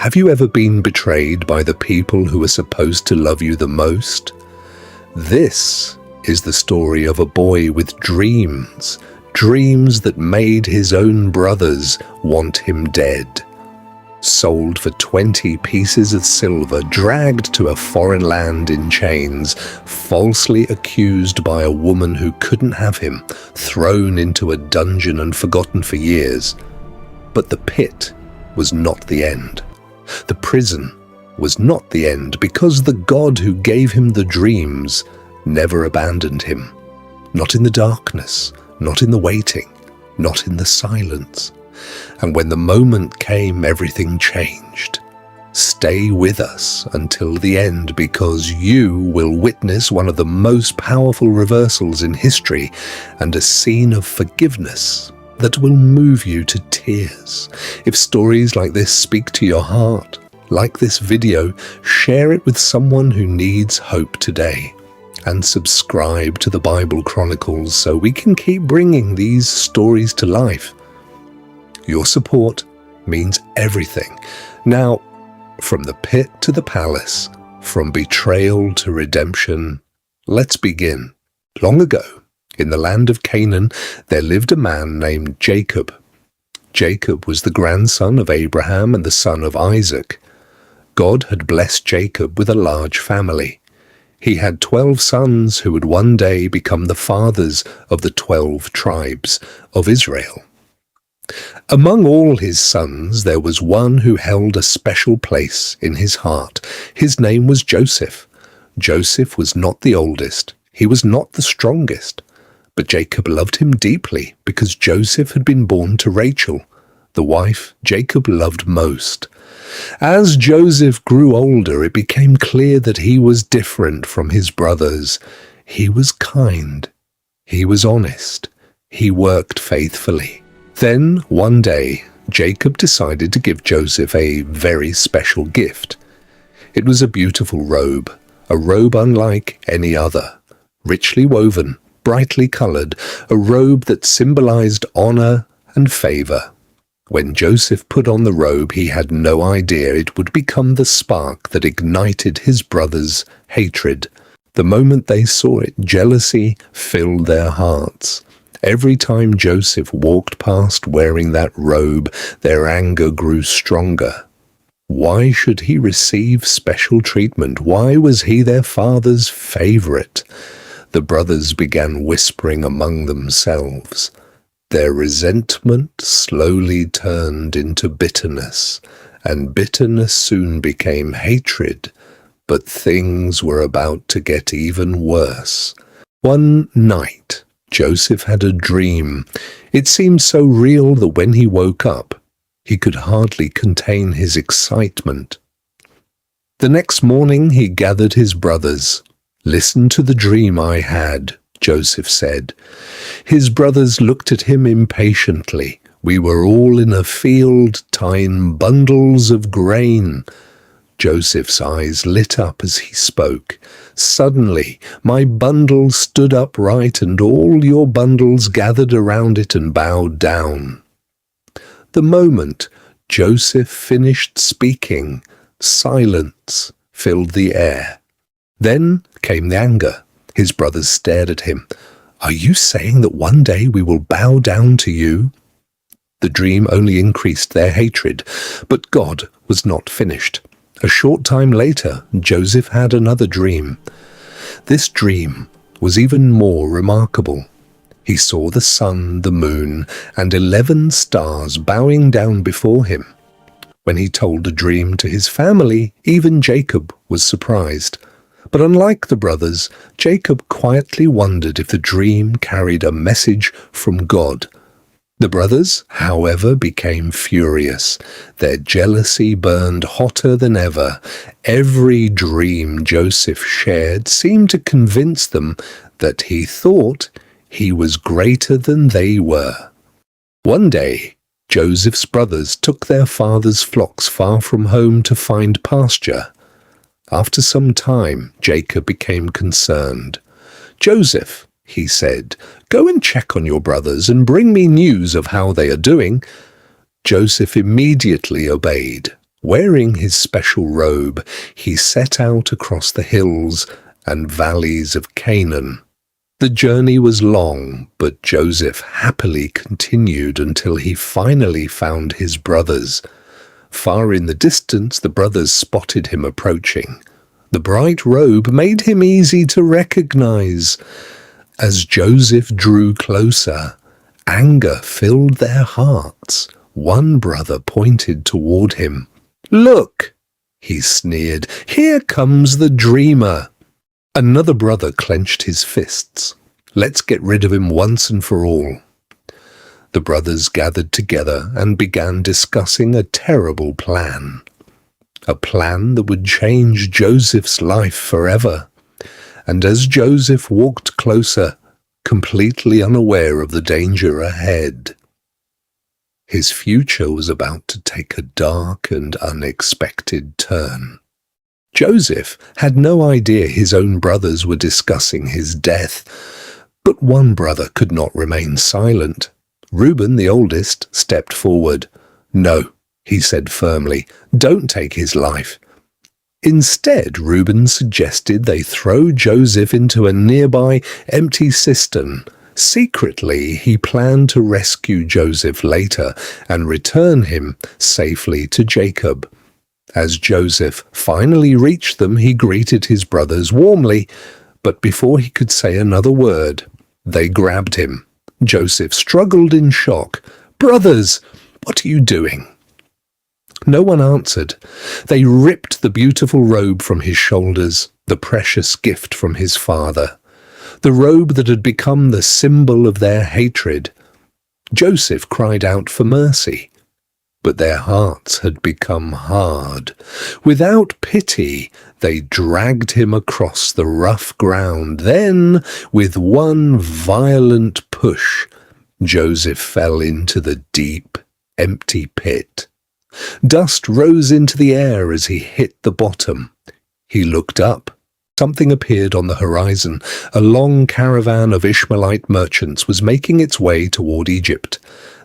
Have you ever been betrayed by the people who are supposed to love you the most? This is the story of a boy with dreams that made his own brothers want him dead. Sold for 20 pieces of silver, dragged to a foreign land in chains, falsely accused by a woman who couldn't have him, thrown into a dungeon and forgotten for years. But the pit was not the end. The prison was not the end, because the God who gave him the dreams never abandoned him. Not in the darkness, not in the waiting, not in the silence. And when the moment came, everything changed. Stay with us until the end, because you will witness one of the most powerful reversals in history and a scene of forgiveness that will move you to tears. If stories like this speak to your heart, like this video, share it with someone who needs hope today. And subscribe to the Bible Chronicles so we can keep bringing these stories to life. Your support means everything. Now, from the pit to the palace, from betrayal to redemption, let's begin. Long ago, in the land of Canaan, there lived a man named Jacob. Jacob was the grandson of Abraham and the son of Isaac. God had blessed Jacob with a large family. He had 12 sons who would one day become the fathers of the 12 tribes of Israel. Among all his sons, there was one who held a special place in his heart. His name was Joseph. Joseph was not the oldest. He was not the strongest. But Jacob loved him deeply because Joseph had been born to Rachel, the wife Jacob loved most. As Joseph grew older, it became clear that he was different from his brothers. He was kind. He was honest. He worked faithfully. Then, one day, Jacob decided to give Joseph a very special gift. It was a beautiful robe, a robe unlike any other, richly woven, brightly colored, a robe that symbolized honor and favor. When Joseph put on the robe, he had no idea it would become the spark that ignited his brothers' hatred. The moment they saw it, jealousy filled their hearts. Every time Joseph walked past wearing that robe, their anger grew stronger. Why should he receive special treatment? Why was he their father's favorite? The brothers began whispering among themselves. Their resentment slowly turned into bitterness, and bitterness soon became hatred. But things were about to get even worse. One night, Joseph had a dream. It seemed so real that when he woke up, he could hardly contain his excitement. The next morning he gathered his brothers. "Listen to the dream I had," Joseph said. His brothers looked at him impatiently. "We were all in a field tying bundles of grain." Joseph's eyes lit up as he spoke. "Suddenly, my bundle stood upright, and all your bundles gathered around it and bowed down." The moment Joseph finished speaking, silence filled the air. Then came the anger. His brothers stared at him. "Are you saying that one day we will bow down to you?" The dream only increased their hatred, but God was not finished. A short time later, Joseph had another dream. This dream was even more remarkable. He saw the sun, the moon, and 11 stars bowing down before him. When he told the dream to his family, even Jacob was surprised. But unlike the brothers, Jacob quietly wondered if the dream carried a message from God. The brothers, however, became furious. Their jealousy burned hotter than ever. Every dream Joseph shared seemed to convince them that he thought he was greater than they were. One day, Joseph's brothers took their father's flocks far from home to find pasture. After some time, Jacob became concerned. "Joseph," he said, "go and check on your brothers and bring me news of how they are doing." Joseph immediately obeyed. Wearing his special robe, he set out across the hills and valleys of Canaan. The journey was long, but Joseph happily continued until he finally found his brothers. Far in the distance, the brothers spotted him approaching. The bright robe made him easy to recognize. As Joseph drew closer, anger filled their hearts. One brother pointed toward him. "Look," he sneered, "here comes the dreamer." Another brother clenched his fists. "Let's get rid of him once and for all." The brothers gathered together and began discussing a terrible plan. A plan that would change Joseph's life forever. And as Joseph walked closer, completely unaware of the danger ahead, his future was about to take a dark and unexpected turn. Joseph had no idea his own brothers were discussing his death, but one brother could not remain silent. Reuben, the oldest, stepped forward. "No," he said firmly, "don't take his life." Instead, Reuben suggested they throw Joseph into a nearby empty cistern. Secretly, he planned to rescue Joseph later and return him safely to Jacob. As Joseph finally reached them, he greeted his brothers warmly, but before he could say another word, they grabbed him. Joseph struggled in shock. "Brothers, what are you doing?" No one answered. They ripped the beautiful robe from his shoulders, the precious gift from his father, the robe that had become the symbol of their hatred. Joseph cried out for mercy, but their hearts had become hard. Without pity, they dragged him across the rough ground. Then, with one violent push, Joseph fell into the deep, empty pit. Dust rose into the air as he hit the bottom. He looked up. Something appeared on the horizon. A long caravan of Ishmaelite merchants was making its way toward Egypt.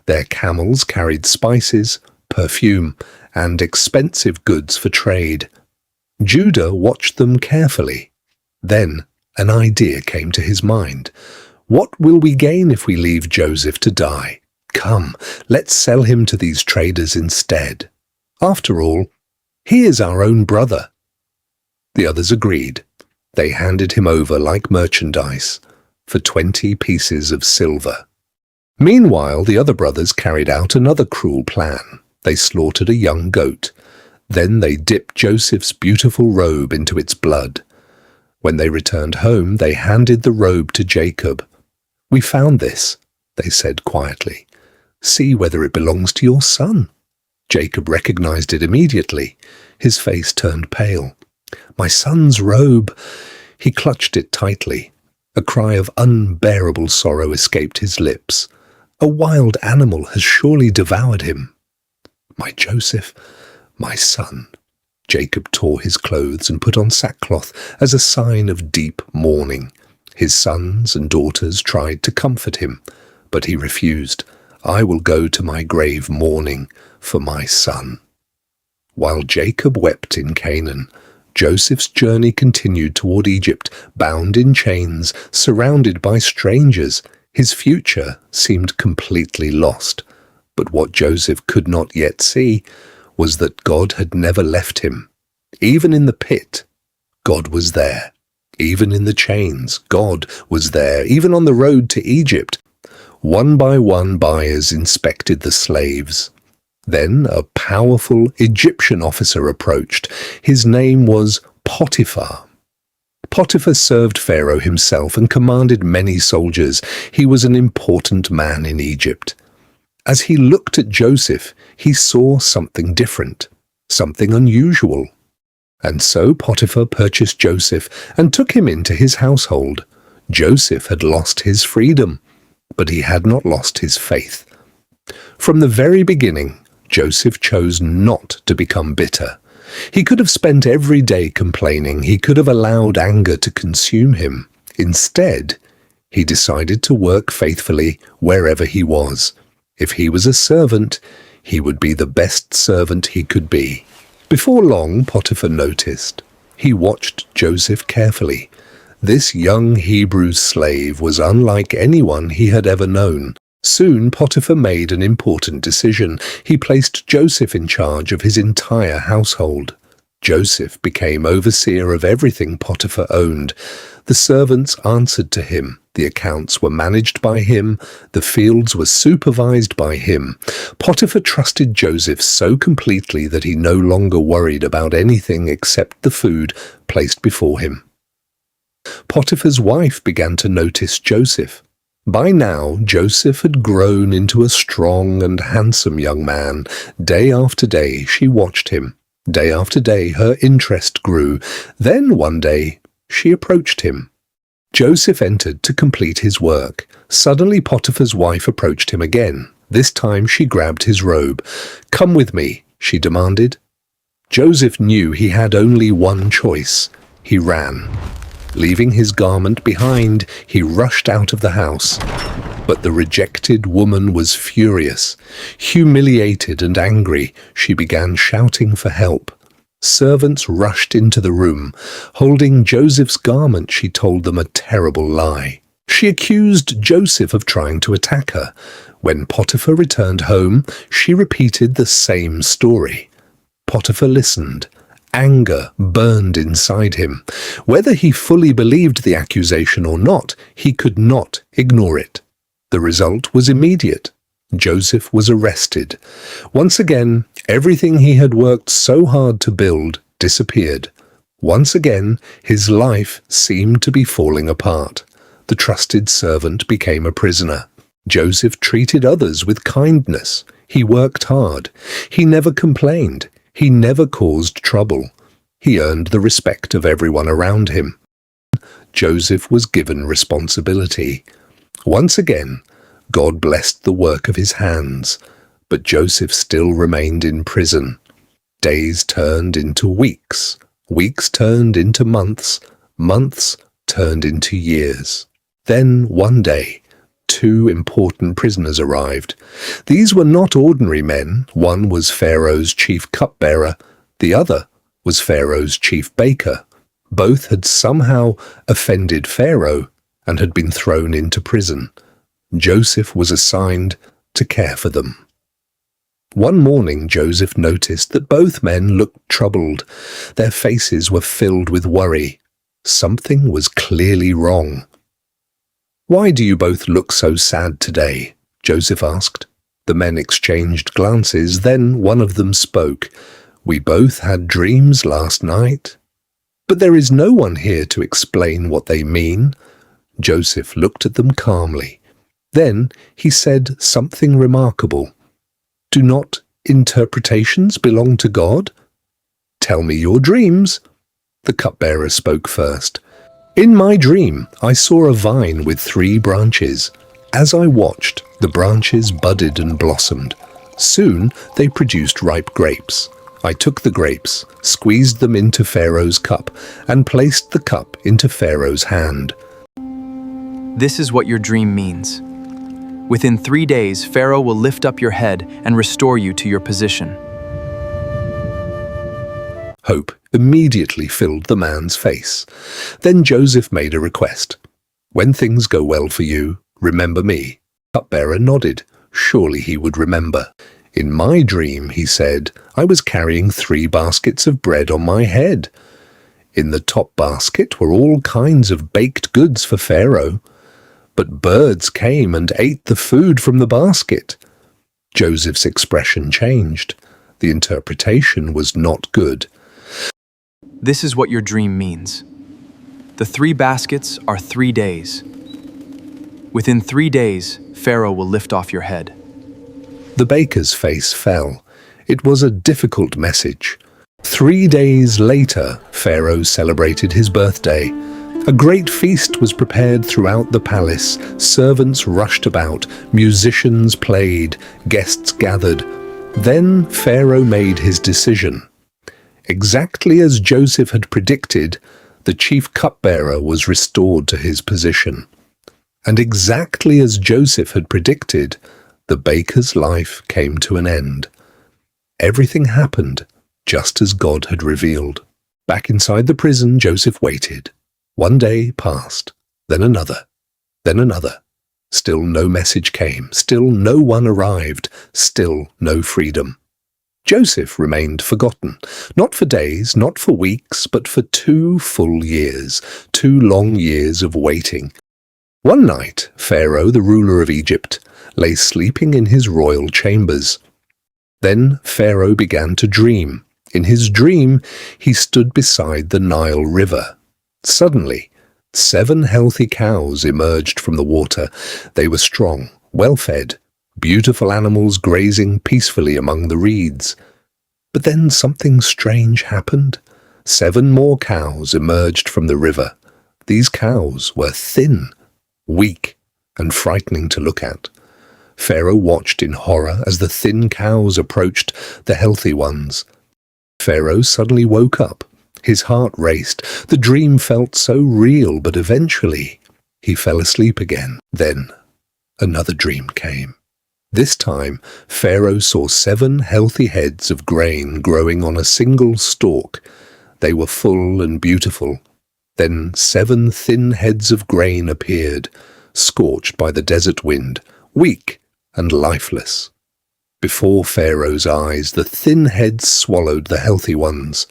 Their camels carried spices, perfume, and expensive goods for trade. Judah watched them carefully. Then an idea came to his mind. What will we gain if we leave Joseph to die? Come, let's sell him to these traders instead. After all, he is our own brother. The others agreed. They handed him over like merchandise for 20 pieces of silver. Meanwhile, the other brothers carried out another cruel plan. They slaughtered a young goat. Then they dipped Joseph's beautiful robe into its blood. When they returned home, they handed the robe to Jacob. "We found this," they said quietly. "See whether it belongs to your son." Jacob recognized it immediately. His face turned pale. "My son's robe." He clutched it tightly. A cry of unbearable sorrow escaped his lips. "A wild animal has surely devoured him." "My Joseph, my son." Jacob tore his clothes and put on sackcloth as a sign of deep mourning. His sons and daughters tried to comfort him, but he refused. "I will go to my grave mourning for my son." While Jacob wept in Canaan, Joseph's journey continued toward Egypt, bound in chains, surrounded by strangers. His future seemed completely lost. But what Joseph could not yet see was that God had never left him. Even in the pit, God was there. Even in the chains, God was there. Even on the road to Egypt, one by one buyers inspected the slaves. Then a powerful Egyptian officer approached. His name was Potiphar. Potiphar served Pharaoh himself and commanded many soldiers. He was an important man in Egypt. As he looked at Joseph, he saw something different, something unusual. And so Potiphar purchased Joseph and took him into his household. Joseph had lost his freedom, but he had not lost his faith. From the very beginning, Joseph chose not to become bitter. He could have spent every day complaining. He could have allowed anger to consume him. Instead, he decided to work faithfully wherever he was. If he was a servant, he would be the best servant he could be. Before long, Potiphar noticed. He watched Joseph carefully. This young Hebrew slave was unlike anyone he had ever known. Soon, Potiphar made an important decision. He placed Joseph in charge of his entire household. Joseph became overseer of everything Potiphar owned. The servants answered to him. The accounts were managed by him. The fields were supervised by him. Potiphar trusted Joseph so completely that he no longer worried about anything except the food placed before him. Potiphar's wife began to notice Joseph. By now, Joseph had grown into a strong and handsome young man. Day after day, she watched him. Day after day, her interest grew. Then, one day, she approached him. Joseph entered to complete his work. Suddenly, Potiphar's wife approached him again. This time, she grabbed his robe. "Come with me," she demanded. Joseph knew he had only one choice. He ran. Leaving his garment behind, he rushed out of the house. But the rejected woman was furious. Humiliated and angry, she began shouting for help. Servants rushed into the room. Holding Joseph's garment, she told them a terrible lie. She accused Joseph of trying to attack her. When Potiphar returned home, she repeated the same story. Potiphar listened. Anger burned inside him. Whether he fully believed the accusation or not, he could not ignore it. The result was immediate. Joseph was arrested. Once again, everything he had worked so hard to build disappeared. Once again, his life seemed to be falling apart. The trusted servant became a prisoner. Joseph treated others with kindness. He worked hard. He never complained. He never caused trouble. He earned the respect of everyone around him. Joseph was given responsibility. Once again, God blessed the work of his hands, but Joseph still remained in prison. Days turned into weeks. Weeks turned into months. Months turned into years. Then, one day, two important prisoners arrived. These were not ordinary men. One was Pharaoh's chief cupbearer. The other was Pharaoh's chief baker. Both had somehow offended Pharaoh and had been thrown into prison. Joseph was assigned to care for them. One morning, Joseph noticed that both men looked troubled. Their faces were filled with worry. Something was clearly wrong. "Why do you both look so sad today?" Joseph asked. The men exchanged glances. Then one of them spoke. "We both had dreams last night." "But there is no one here to explain what they mean." Joseph looked at them calmly. Then he said something remarkable. "Do not interpretations belong to God? Tell me your dreams." The cupbearer spoke first. "In my dream, I saw a vine with 3 branches. As I watched, the branches budded and blossomed. Soon they produced ripe grapes. I took the grapes, squeezed them into Pharaoh's cup, and placed the cup into Pharaoh's hand." This is what your dream means. Within 3 days, Pharaoh will lift up your head and restore you to your position. Hope immediately filled the man's face. Then Joseph made a request. "When things go well for you, remember me." Cupbearer nodded. Surely he would remember. "In my dream," he said, "I was carrying 3 baskets of bread on my head. In the top basket were all kinds of baked goods for Pharaoh. But birds came and ate the food from the basket." Joseph's expression changed. The interpretation was not good. This is what your dream means. The 3 baskets are 3 days. Within 3 days, Pharaoh will lift off your head. The baker's face fell. It was a difficult message. 3 days later, Pharaoh celebrated his birthday. A great feast was prepared throughout the palace. Servants rushed about, musicians played, guests gathered. Then Pharaoh made his decision. Exactly as Joseph had predicted, the chief cupbearer was restored to his position. And exactly as Joseph had predicted, the baker's life came to an end. Everything happened just as God had revealed. Back inside the prison, Joseph waited. One day passed, then another, then another. Still no message came, still no one arrived, still no freedom. Joseph remained forgotten, not for days, not for weeks, but for 2 full years, 2 long years of waiting. One night, Pharaoh, the ruler of Egypt, lay sleeping in his royal chambers. Then Pharaoh began to dream. In his dream, he stood beside the Nile River. Suddenly, 7 healthy cows emerged from the water. They were strong, well-fed, beautiful animals grazing peacefully among the reeds. But then something strange happened. 7 more cows emerged from the river. These cows were thin, weak, and frightening to look at. Pharaoh watched in horror as the thin cows approached the healthy ones. Pharaoh suddenly woke up. His heart raced. The dream felt so real, but eventually he fell asleep again. Then another dream came. This time, Pharaoh saw 7 healthy heads of grain growing on a single stalk. They were full and beautiful. Then 7 thin heads of grain appeared, scorched by the desert wind, weak and lifeless. Before Pharaoh's eyes, the thin heads swallowed the healthy ones.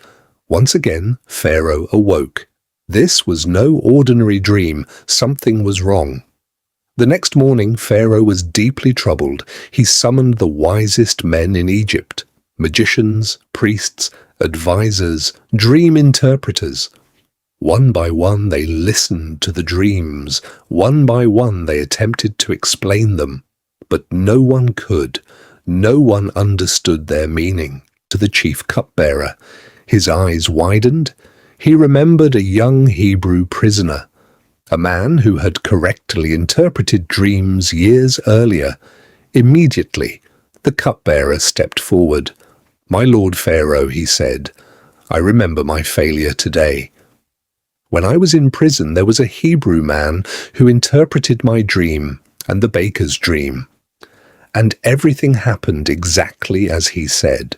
Once again, Pharaoh awoke. This was no ordinary dream. Something was wrong. The next morning, Pharaoh was deeply troubled. He summoned the wisest men in Egypt, magicians, priests, advisors, dream interpreters. One by one, they listened to the dreams. One by one, they attempted to explain them. But no one could. No one understood their meaning. To the chief cupbearer, his eyes widened. He remembered a young Hebrew prisoner, a man who had correctly interpreted dreams years earlier. Immediately, the cupbearer stepped forward. "My lord Pharaoh," he said, "I remember my failure today. When I was in prison, there was a Hebrew man who interpreted my dream and the baker's dream, and everything happened exactly as he said."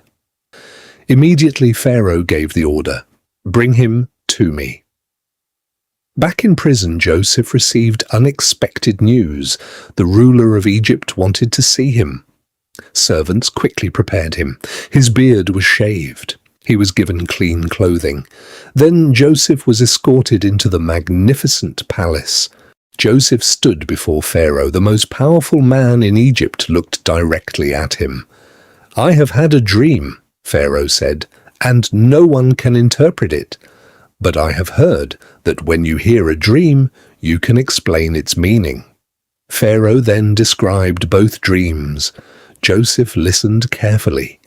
Immediately Pharaoh gave the order, "Bring him to me." Back in prison, Joseph received unexpected news. The ruler of Egypt wanted to see him. Servants quickly prepared him. His beard was shaved. He was given clean clothing. Then Joseph was escorted into the magnificent palace. Joseph stood before Pharaoh. The most powerful man in Egypt looked directly at him. "I have had a dream," Pharaoh said, "and no one can interpret it. But I have heard that when you hear a dream, you can explain its meaning." Pharaoh then described both dreams. Joseph listened carefully.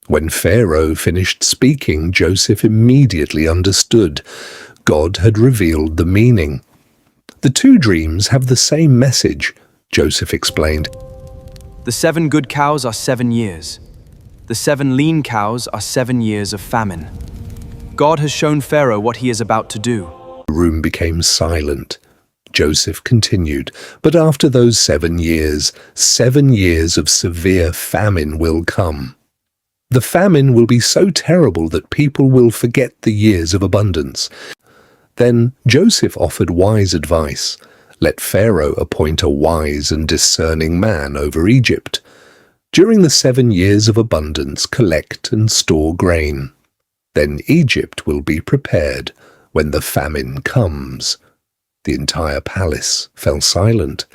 When Pharaoh finished speaking, Joseph immediately understood. God had revealed the meaning. "The 2 dreams have the same message," Joseph explained. The 7 good cows are 7 years. The 7 lean cows are 7 years of famine. God has shown Pharaoh what he is about to do. The room became silent. Joseph continued, "But after those 7 years, 7 years of severe famine will come. The famine will be so terrible that people will forget the years of abundance." Then Joseph offered wise advice. Let Pharaoh appoint a wise and discerning man over Egypt. During the 7 years of abundance, collect and store grain. Then Egypt will be prepared when the famine comes. The entire palace fell silent.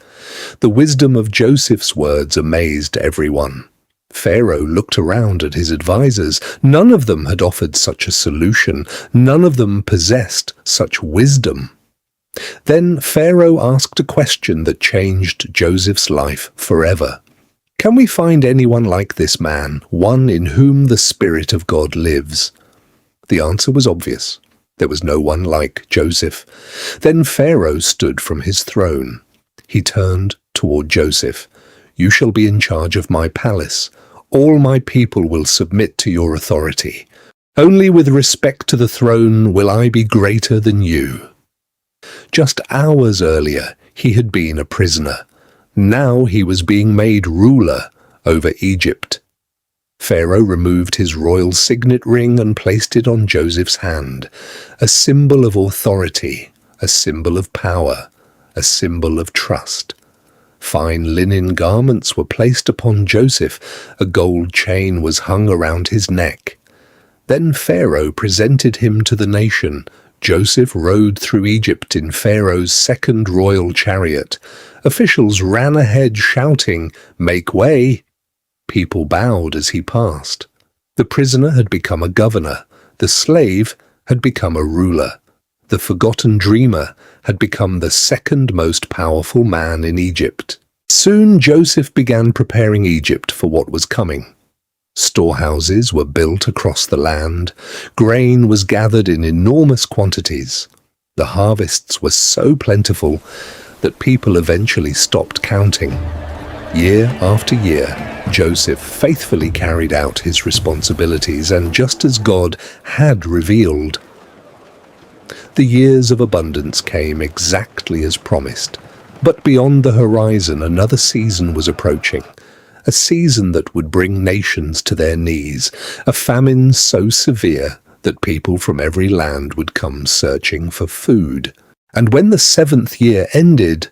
The wisdom of Joseph's words amazed everyone. Pharaoh looked around at his advisors. None of them had offered such a solution. None of them possessed such wisdom. Then Pharaoh asked a question that changed Joseph's life forever. "Can we find anyone like this man, one in whom the Spirit of God lives?" The answer was obvious. There was no one like Joseph. Then Pharaoh stood from his throne. He turned toward Joseph. "You shall be in charge of my palace. All my people will submit to your authority. Only with respect to the throne will I be greater than you." Just hours earlier, he had been a prisoner. Now he was being made ruler over Egypt. Pharaoh removed his royal signet ring and placed it on Joseph's hand, a symbol of authority, a symbol of power, a symbol of trust. Fine linen garments were placed upon Joseph, a gold chain was hung around his neck. Then Pharaoh presented him to the nation. Joseph rode through Egypt in Pharaoh's second royal chariot. Officials ran ahead shouting, "Make way!" People bowed as he passed. The prisoner had become a governor. The slave had become a ruler. The forgotten dreamer had become the second most powerful man in Egypt. Soon Joseph began preparing Egypt for what was coming. Storehouses were built across the land. Grain was gathered in enormous quantities. The harvests were so plentiful that people eventually stopped counting. Year after year, Joseph faithfully carried out his responsibilities, and just as God had revealed, the years of abundance came exactly as promised. But beyond the horizon, another season was approaching, a season that would bring nations to their knees, a famine so severe that people from every land would come searching for food. And when the 7th year ended,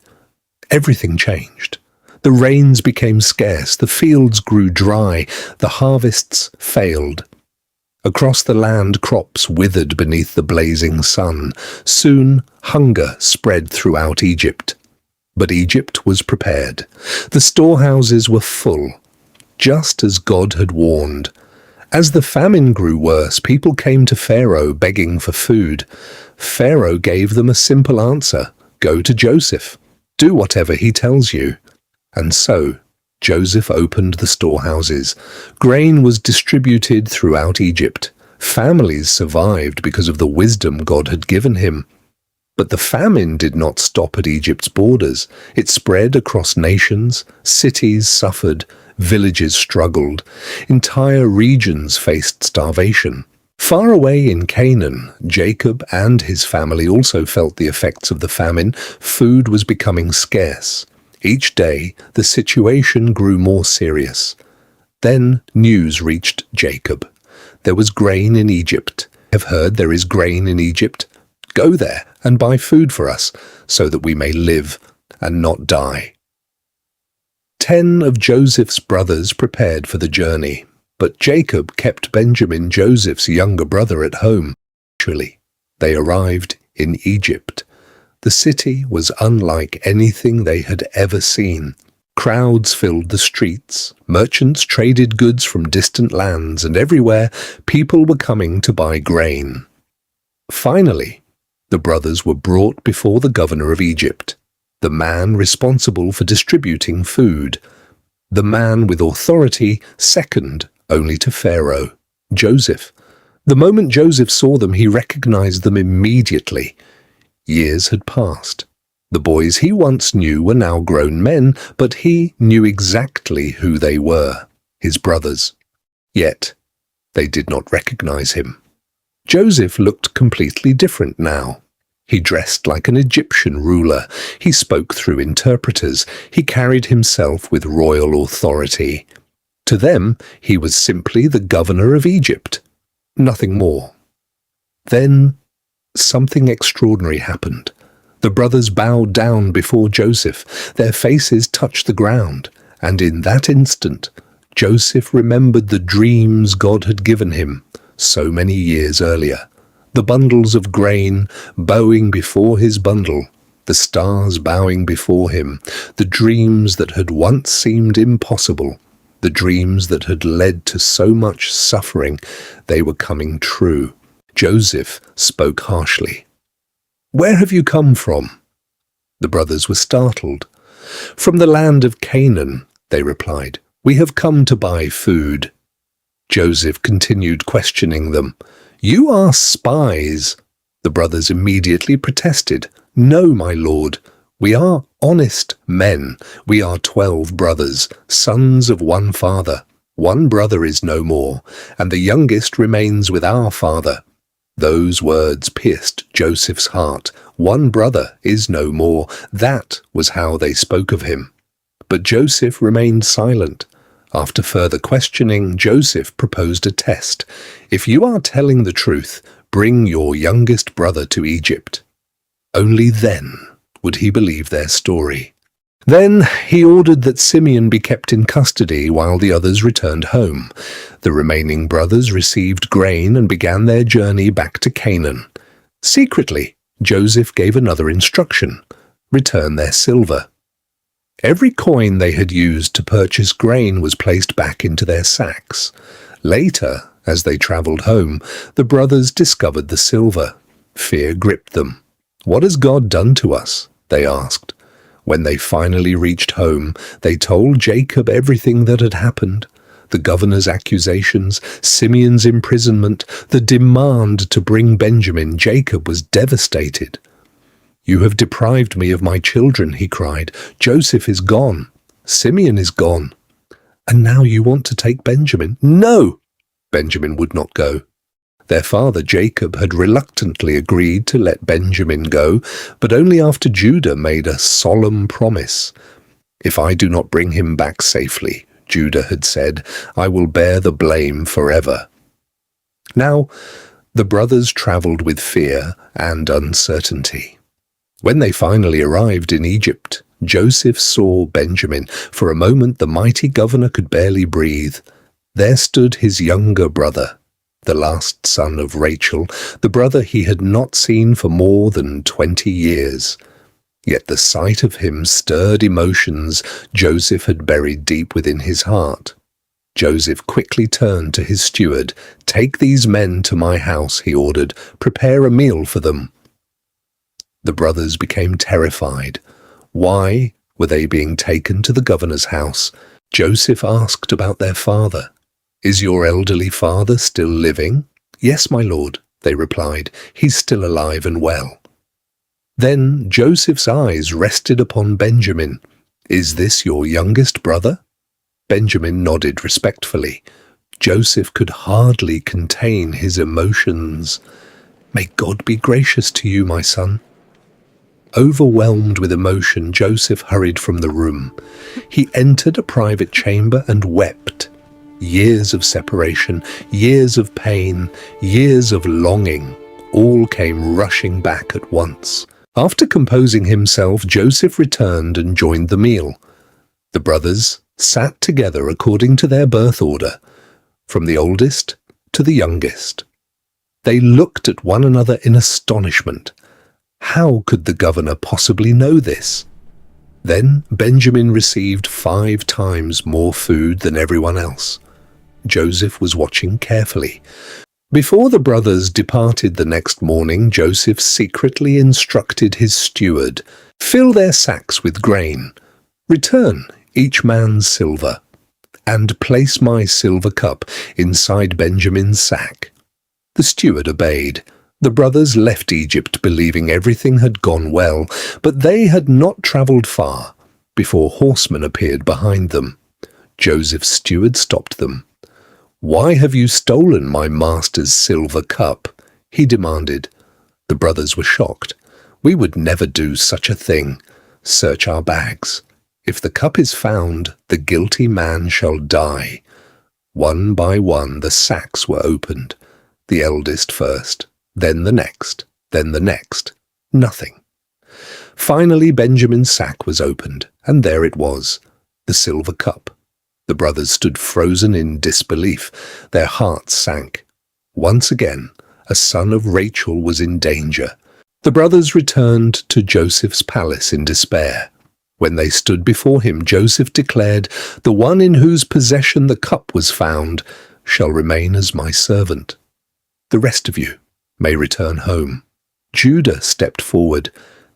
everything changed. The rains became scarce, the fields grew dry, the harvests failed. Across the land, crops withered beneath the blazing sun. Soon, hunger spread throughout Egypt. But Egypt was prepared. The storehouses were full, just as God had warned. As the famine grew worse, people came to Pharaoh begging for food. Pharaoh gave them a simple answer: go to Joseph. Do whatever he tells you. And so, Joseph opened the storehouses. Grain was distributed throughout Egypt. Families survived because of the wisdom God had given him. But the famine did not stop at Egypt's borders. It spread across nations. Cities suffered. Villages struggled. Entire regions faced starvation. Far away in Canaan, Jacob and his family also felt the effects of the famine. Food was becoming scarce. Each day, the situation grew more serious. Then news reached Jacob. There was grain in Egypt. Have heard there is grain in Egypt? Go there and buy food for us, so that we may live and not die. 10 of Joseph's brothers prepared for the journey, but Jacob kept Benjamin, Joseph's younger brother, at home. Actually, they arrived in Egypt. The city was unlike anything they had ever seen. Crowds filled the streets. Merchants traded goods from distant lands, and everywhere people were coming to buy grain. Finally, the brothers were brought before the governor of Egypt, the man responsible for distributing food, the man with authority second only to Pharaoh, Joseph. The moment Joseph saw them, he recognized them immediately. Years had passed. The boys he once knew were now grown men, but he knew exactly who they were, his brothers. Yet, they did not recognize him. Joseph looked completely different now. He dressed like an Egyptian ruler. He spoke through interpreters. He carried himself with royal authority. To them, he was simply the governor of Egypt. Nothing more. Then, something extraordinary happened. The brothers bowed down before Joseph. Their faces touched the ground, and in that instant, Joseph remembered the dreams God had given him so many years earlier. The bundles of grain bowing before his bundle, the stars bowing before him, the dreams that had once seemed impossible, the dreams that had led to so much suffering, they were coming true. Joseph spoke harshly. "Where have you come from?" The brothers were startled. "From the land of Canaan," they replied. "We have come to buy food." Joseph continued questioning them. "You are spies." The brothers immediately protested. "No, my lord. We are honest men. We are 12 brothers, sons of one father. One brother is no more, and the youngest remains with our father." Those words pierced Joseph's heart. One brother is no more. That was how they spoke of him. But Joseph remained silent. After further questioning, Joseph proposed a test. If you are telling the truth, bring your youngest brother to Egypt. Only then would he believe their story. Then he ordered that Simeon be kept in custody while the others returned home. The remaining brothers received grain and began their journey back to Canaan. Secretly, Joseph gave another instruction: return their silver. Every coin they had used to purchase grain was placed back into their sacks. Later, as they traveled home, the brothers discovered the silver. Fear gripped them. "What has God done to us?" they asked. When they finally reached home, they told Jacob everything that had happened: the governor's accusations, Simeon's imprisonment, the demand to bring Benjamin. Jacob was devastated. "You have deprived me of my children," he cried. "Joseph is gone. Simeon is gone. And now you want to take Benjamin?" "No!" Benjamin would not go. Their father Jacob had reluctantly agreed to let Benjamin go, but only after Judah made a solemn promise. "If I do not bring him back safely," Judah had said, "I will bear the blame forever." Now, the brothers traveled with fear and uncertainty. When they finally arrived in Egypt, Joseph saw Benjamin. For a moment, the mighty governor could barely breathe. There stood his younger brother, the last son of Rachel, the brother he had not seen for more than 20 years. Yet the sight of him stirred emotions Joseph had buried deep within his heart. Joseph quickly turned to his steward. "Take these men to my house," he ordered. "Prepare a meal for them." The brothers became terrified. Why were they being taken to the governor's house? Joseph asked about their father. "Is your elderly father still living?" "Yes, my lord," they replied. "He's still alive and well." Then Joseph's eyes rested upon Benjamin. "Is this your youngest brother?" Benjamin nodded respectfully. Joseph could hardly contain his emotions. "May God be gracious to you, my son." Overwhelmed with emotion, Joseph hurried from the room. He entered a private chamber and wept. Years of separation, years of pain, years of longing, all came rushing back at once. After composing himself, Joseph returned and joined the meal. The brothers sat together according to their birth order, from the oldest to the youngest. They looked at one another in astonishment. How could the governor possibly know this? Then Benjamin received 5 times more food than everyone else. Joseph was watching carefully. Before the brothers departed the next morning, Joseph secretly instructed his steward, "Fill their sacks with grain. Return each man's silver, and place my silver cup inside Benjamin's sack." The steward obeyed. The brothers left Egypt believing everything had gone well, but they had not traveled far before horsemen appeared behind them. Joseph's steward stopped them. "Why have you stolen my master's silver cup?" he demanded. The brothers were shocked. "We would never do such a thing. Search our bags. If the cup is found, the guilty man shall die." One by one the sacks were opened, the eldest first, then the next, then the next. Nothing. Finally Benjamin's sack was opened, and there it was, the silver cup. The brothers stood frozen in disbelief. Their hearts sank. Once again, a son of Rachel was in danger. The brothers returned to Joseph's palace in despair. When they stood before him, Joseph declared, "The one in whose possession the cup was found shall remain as my servant. The rest of you may return home." Judah stepped forward.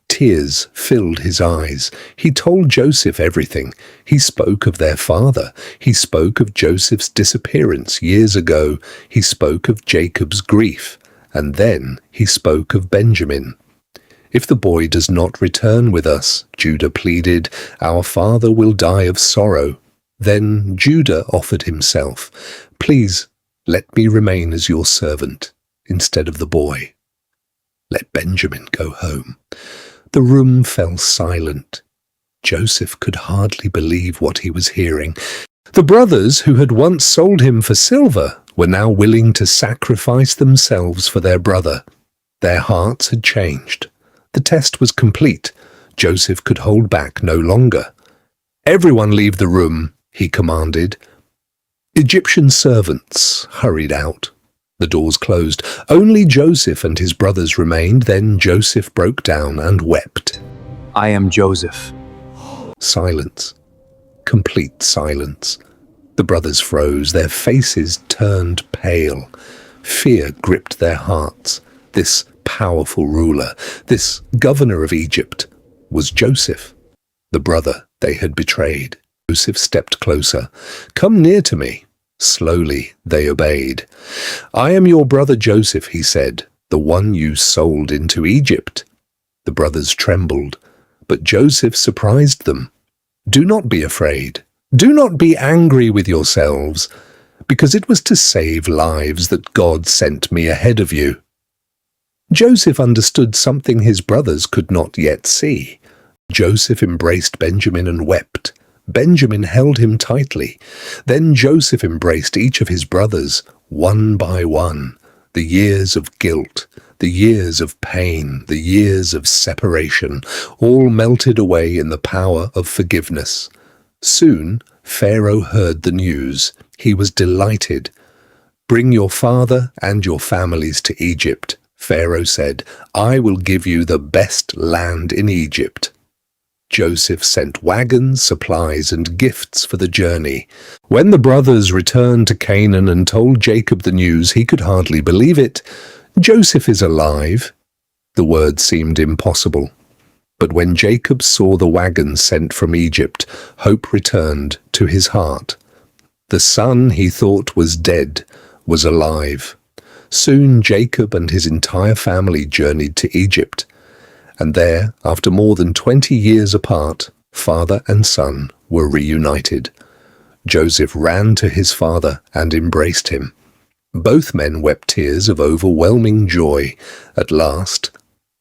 Tears filled his eyes. He told Joseph everything. He spoke of their father. He spoke of Joseph's disappearance years ago. He spoke of Jacob's grief. And then he spoke of Benjamin. "If the boy does not return with us," Judah pleaded, "our father will die of sorrow." Then Judah offered himself. "Please, let me remain as your servant instead of the boy. Let Benjamin go home." The room fell silent. Joseph could hardly believe what he was hearing. The brothers who had once sold him for silver were now willing to sacrifice themselves for their brother. Their hearts had changed. The test was complete. Joseph could hold back no longer. "Everyone leave the room," he commanded. Egyptian servants hurried out. The doors closed. Only Joseph and his brothers remained. Then Joseph broke down and wept. I am Joseph. Silence. Complete silence. The brothers froze. Their faces turned pale. Fear gripped their hearts. This powerful ruler, this governor of Egypt, was Joseph, the brother they had betrayed. Joseph stepped closer. "Come near to me." Slowly they obeyed. "I am your brother Joseph," he said, "the one you sold into Egypt." The brothers trembled, but Joseph surprised them. "Do not be afraid. Do not be angry with yourselves, because it was to save lives that God sent me ahead of you." Joseph understood something his brothers could not yet see. Joseph embraced Benjamin and wept. Benjamin held him tightly. Then Joseph embraced each of his brothers, one by one. The years of guilt, the years of pain, the years of separation, all melted away in the power of forgiveness. Soon, Pharaoh heard the news. He was delighted. "Bring your father and your families to Egypt," Pharaoh said. "I will give you the best land in Egypt." Joseph sent wagons, supplies, and gifts for the journey. When the brothers returned to Canaan and told Jacob the news, he could hardly believe it. "Joseph is alive." The word seemed impossible. But when Jacob saw the wagons sent from Egypt, hope returned to his heart. The son he thought was dead was alive. Soon Jacob and his entire family journeyed to Egypt. And there, after more than 20 years apart, father and son were reunited. Joseph ran to his father and embraced him. Both men wept tears of overwhelming joy. At last,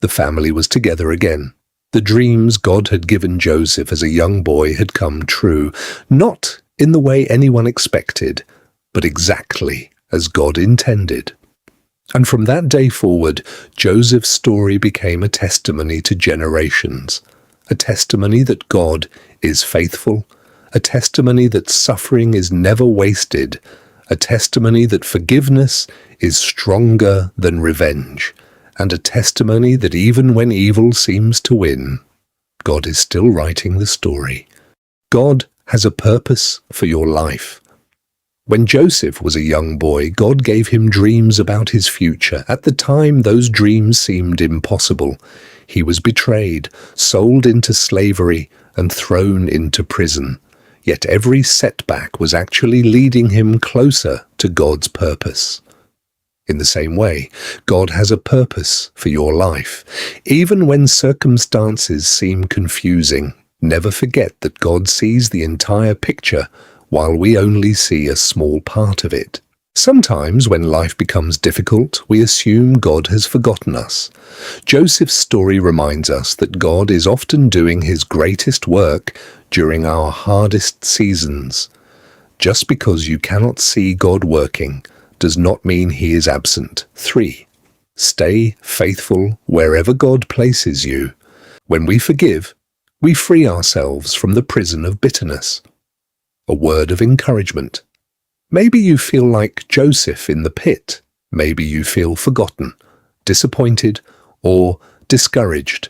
the family was together again. The dreams God had given Joseph as a young boy had come true, not in the way anyone expected, but exactly as God intended. And from that day forward, Joseph's story became a testimony to generations, a testimony that God is faithful, a testimony that suffering is never wasted, a testimony that forgiveness is stronger than revenge, and a testimony that even when evil seems to win, God is still writing the story. God has a purpose for your life. When Joseph was a young boy, God gave him dreams about his future. At the time, those dreams seemed impossible. He was betrayed, sold into slavery, and thrown into prison. Yet every setback was actually leading him closer to God's purpose. In the same way, God has a purpose for your life. Even when circumstances seem confusing, never forget that God sees the entire picture while we only see a small part of it. Sometimes, when life becomes difficult, we assume God has forgotten us. Joseph's story reminds us that God is often doing his greatest work during our hardest seasons. Just because you cannot see God working does not mean he is absent. 3. Stay faithful wherever God places you. When we forgive, we free ourselves from the prison of bitterness. A word of encouragement. Maybe you feel like Joseph in the pit. Maybe you feel forgotten, disappointed, or discouraged.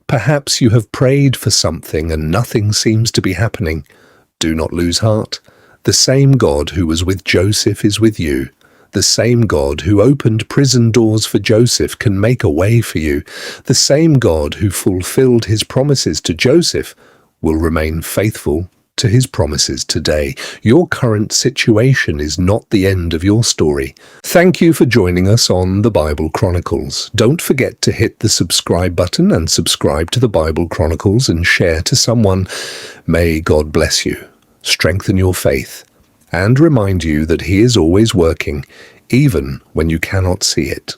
Perhaps you have prayed for something and nothing seems to be happening. Do not lose heart. The same God who was with Joseph is with you. The same God who opened prison doors for Joseph can make a way for you. The same God who fulfilled his promises to Joseph will remain faithful to his promises today. Your current situation is not the end of your story. Thank you for joining us on the Bible Chronicles. Don't forget to hit the subscribe button and subscribe to the Bible Chronicles and share to someone. May God bless you, strengthen your faith, and remind you that he is always working, even when you cannot see it.